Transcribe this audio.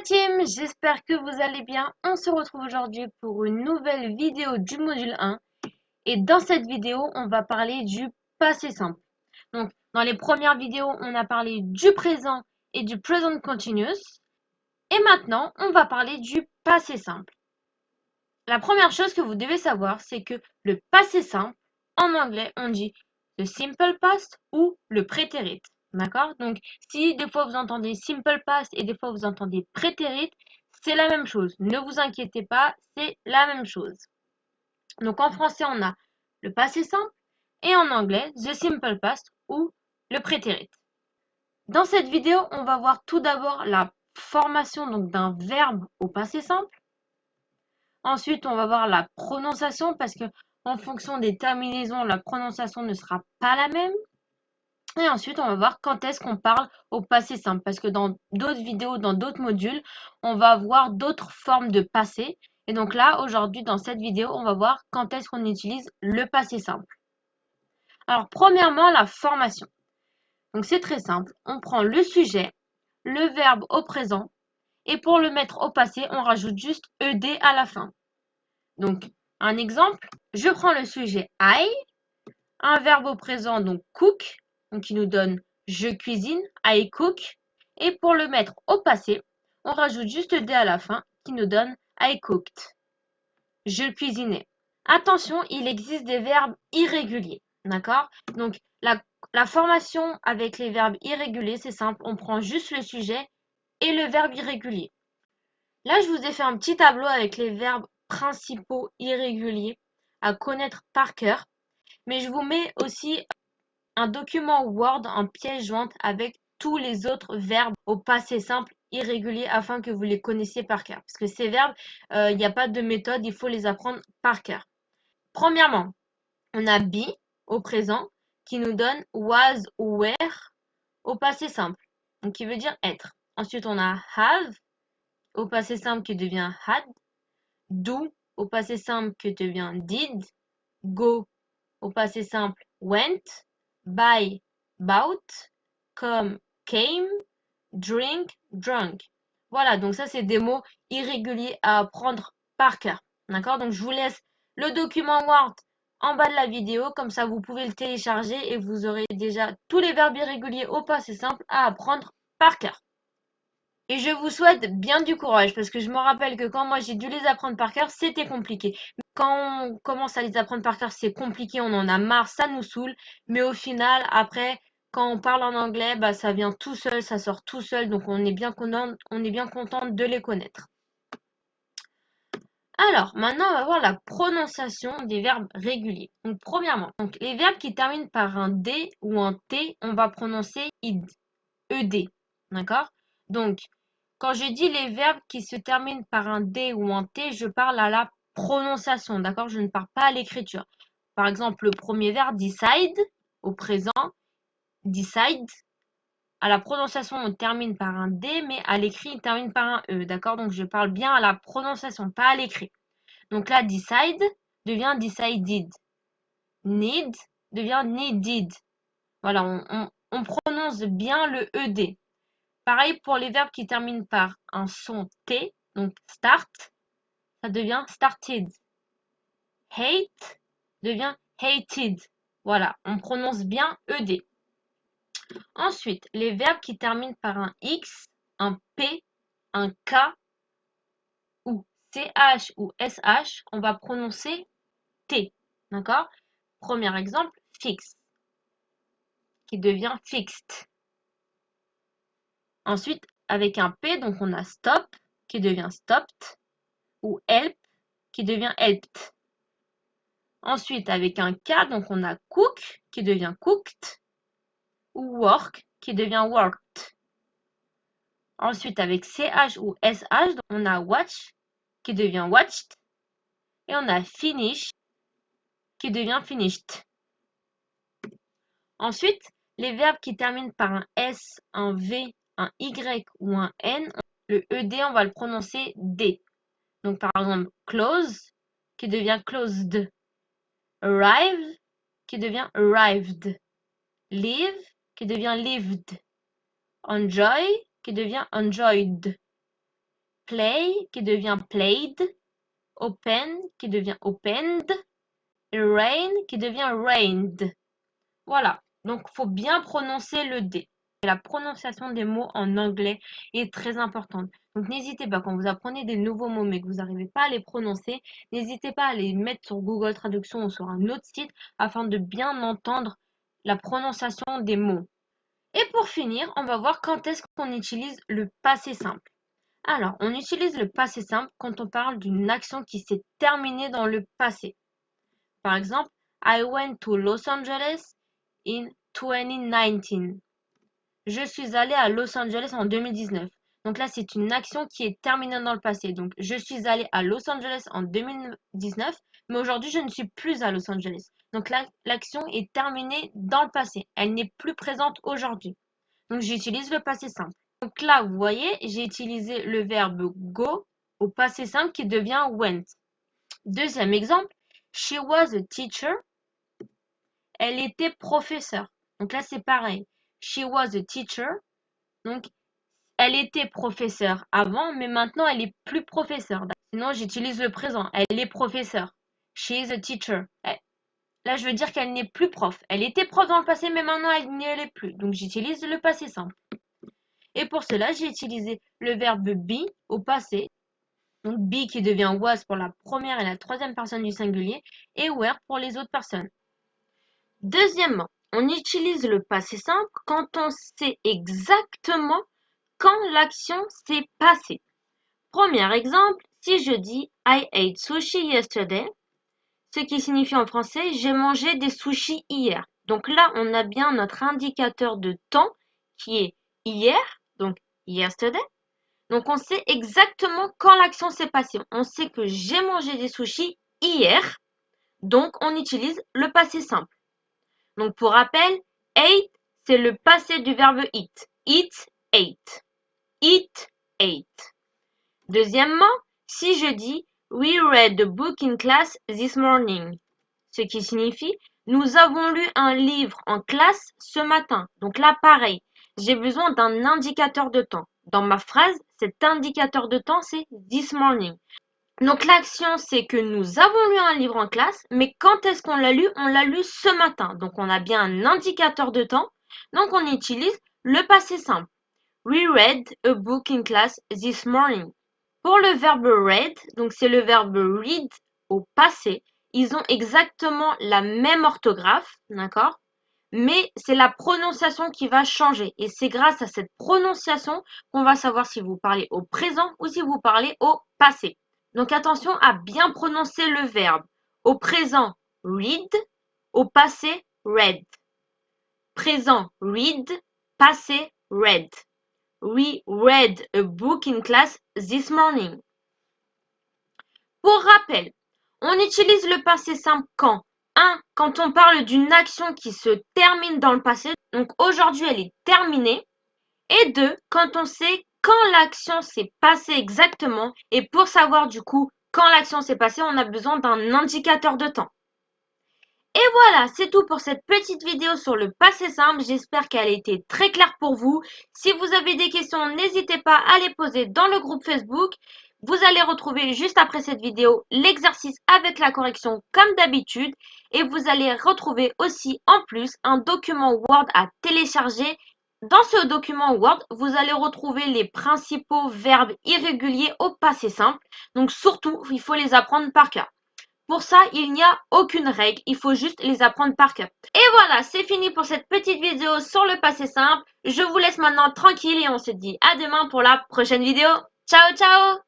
team, j'espère que vous allez bien. On se retrouve aujourd'hui pour une nouvelle vidéo du module 1. Et dans cette vidéo, on va parler du passé simple. Donc, dans les premières vidéos, on a parlé du présent et du present continuous. Et maintenant, on va parler du passé simple. La première chose que vous devez savoir, c'est que le passé simple, en anglais, on dit le simple past ou le prétérit. D'accord? Donc, si des fois vous entendez simple past et des fois vous entendez prétérit, c'est la même chose. Ne vous inquiétez pas, c'est la même chose. Donc, en français, on a le passé simple et en anglais, the simple past ou le prétérit. Dans cette vidéo, on va voir tout d'abord la formation donc d'un verbe au passé simple. Ensuite, on va voir la prononciation parce que en fonction des terminaisons, la prononciation ne sera pas la même. Et ensuite, on va voir quand est-ce qu'on parle au passé simple parce que dans d'autres vidéos, dans d'autres modules, on va voir d'autres formes de passé. Et donc là, aujourd'hui, dans cette vidéo, on va voir quand est-ce qu'on utilise le passé simple. Alors, premièrement, la formation. Donc, c'est très simple. On prend le sujet, le verbe au présent et pour le mettre au passé, on rajoute juste ED à la fin. Donc, un exemple, je prends le sujet I, un verbe au présent, donc cook, donc qui nous donne je cuisine, I cook. Et pour le mettre au passé, on rajoute juste D à la fin, qui nous donne I cooked. Je cuisinais. Attention, il existe des verbes irréguliers, d'accord? Donc, la formation avec les verbes irréguliers, c'est simple, on prend juste le sujet et le verbe irrégulier. Là, je vous ai fait un petit tableau avec les verbes principaux irréguliers à connaître par cœur. Mais je vous mets aussi un document Word en pièce jointe avec tous les autres verbes au passé simple irrégulier afin que vous les connaissiez par cœur. Parce que ces verbes, il n'y a pas de méthode, il faut les apprendre par cœur. Premièrement, on a be au présent qui nous donne was ou were au passé simple, donc qui veut dire être. Ensuite, on a have au passé simple qui devient had, do au passé simple qui devient did, go au passé simple went, buy, bought, come, came, drink, drunk. Voilà, donc ça c'est des mots irréguliers à apprendre par cœur. D'accord? Donc je vous laisse le document Word en bas de la vidéo, comme ça vous pouvez le télécharger et vous aurez déjà tous les verbes irréguliers au passé simple à apprendre par cœur. Et je vous souhaite bien du courage parce que je me rappelle que quand moi j'ai dû les apprendre par cœur, c'était compliqué. Quand on commence à les apprendre par cœur, c'est compliqué, on en a marre, ça nous saoule. Mais au final, après, quand on parle en anglais, bah, ça vient tout seul, ça sort tout seul. Donc on est bien content de les connaître. Alors, maintenant, on va voir la prononciation des verbes réguliers. Donc, premièrement, les verbes qui terminent par un D ou un T, on va prononcer id, ED. D'accord? Donc, quand je dis les verbes qui se terminent par un D ou un T, je parle à la prononciation, d'accord? Je ne parle pas à l'écriture. Par exemple, le premier verbe, decide, au présent, decide. À la prononciation, on termine par un D, mais à l'écrit, il termine par un E, d'accord? Donc, je parle bien à la prononciation, pas à l'écrit. Donc là, decide devient decided. Need devient needed. Voilà, on prononce bien le ED. Pareil pour les verbes qui terminent par un son T, donc start, ça devient started. Hate devient hated. Voilà, on prononce bien ED. Ensuite, les verbes qui terminent par un X, un P, un K ou CH ou SH, on va prononcer T. D'accord? Premier exemple, fix, qui devient fixed. Ensuite, avec un P, donc on a stop, qui devient stopped, ou help, qui devient helped. Ensuite, avec un K, donc on a cook, qui devient cooked, ou work, qui devient worked. Ensuite, avec CH ou SH, on a watch, qui devient watched, et on a finish, qui devient finished. Ensuite, les verbes qui terminent par un S, un V, un Y ou un N, le ED, on va le prononcer D. Donc, par exemple, close, qui devient closed. Arrive, qui devient arrived. Live, qui devient lived. Enjoy, qui devient enjoyed. play qui devient played, open qui devient opened, et rain qui devient rained. Voilà, donc faut bien prononcer le D. La prononciation des mots en anglais est très importante. Donc n'hésitez pas, quand vous apprenez des nouveaux mots mais que vous n'arrivez pas à les prononcer, n'hésitez pas à les mettre sur Google Traduction ou sur un autre site afin de bien entendre la prononciation des mots. Et pour finir, on va voir quand est-ce qu'on utilise le passé simple. Alors, on utilise le passé simple quand on parle d'une action qui s'est terminée dans le passé. Par exemple, I went to Los Angeles in 2019. Je suis allé à Los Angeles en 2019. Donc là, c'est une action qui est terminée dans le passé. Donc, je suis allé à Los Angeles en 2019, mais aujourd'hui, je ne suis plus à Los Angeles. Donc là, l'action est terminée dans le passé. Elle n'est plus présente aujourd'hui. Donc, j'utilise le passé simple. Donc là, vous voyez, j'ai utilisé le verbe go au passé simple qui devient went. Deuxième exemple, she was a teacher. Elle était professeure. Donc là, c'est pareil. She was a teacher. Donc, elle était professeure avant, mais maintenant, elle est plus professeure. Sinon, j'utilise le présent. Elle est professeure. She is a teacher. Là, je veux dire qu'elle n'est plus prof. Elle était prof dans le passé, mais maintenant, elle n'y est plus. Donc, j'utilise le passé simple. Et pour cela, j'ai utilisé le verbe be au passé. Donc, be qui devient was pour la première et la troisième personne du singulier et were pour les autres personnes. Deuxièmement, on utilise le passé simple quand on sait exactement quand l'action s'est passée. Premier exemple, si je dis I ate sushi yesterday, ce qui signifie en français j'ai mangé des sushis hier. Donc là, on a bien notre indicateur de temps qui est hier, donc yesterday. Donc on sait exactement quand l'action s'est passée. On sait que j'ai mangé des sushis hier, donc on utilise le passé simple. Donc pour rappel, ate, c'est le passé du verbe eat. Eat, ate. Eat, ate. Deuxièmement, si je dis we read the book in class this morning, ce qui signifie nous avons lu un livre en classe ce matin. Donc là, pareil, j'ai besoin d'un indicateur de temps. Dans ma phrase, cet indicateur de temps, c'est this morning. Donc l'action, c'est que nous avons lu un livre en classe, mais quand est-ce qu'on l'a lu? On l'a lu ce matin. Donc on a bien un indicateur de temps. Donc on utilise le passé simple. We read a book in class this morning. Pour le verbe read, donc c'est le verbe read au passé. Ils ont exactement la même orthographe, d'accord? Mais c'est la prononciation qui va changer. Et c'est grâce à cette prononciation qu'on va savoir si vous parlez au présent ou si vous parlez au passé. Donc attention à bien prononcer le verbe. Au présent, read. Au passé, read. Présent, read. Passé, read. We read a book in class this morning. Pour rappel, on utilise le passé simple quand 1. Quand on parle d'une action qui se termine dans le passé. Donc aujourd'hui, elle est terminée. Et 2. Quand on sait quand l'action s'est passée exactement. Et pour savoir du coup quand l'action s'est passée, on a besoin d'un indicateur de temps. Et voilà, c'est tout pour cette petite vidéo sur le passé simple. J'espère qu'elle a été très claire pour vous. Si vous avez des questions, n'hésitez pas à les poser dans le groupe Facebook. Vous allez retrouver juste après cette vidéo l'exercice avec la correction comme d'habitude. Et vous allez retrouver aussi en plus un document Word à télécharger. Dans ce document Word, vous allez retrouver les principaux verbes irréguliers au passé simple. Donc surtout, il faut les apprendre par cœur. Pour ça, il n'y a aucune règle, il faut juste les apprendre par cœur. Et voilà, c'est fini pour cette petite vidéo sur le passé simple. Je vous laisse maintenant tranquille et on se dit à demain pour la prochaine vidéo. Ciao, ciao!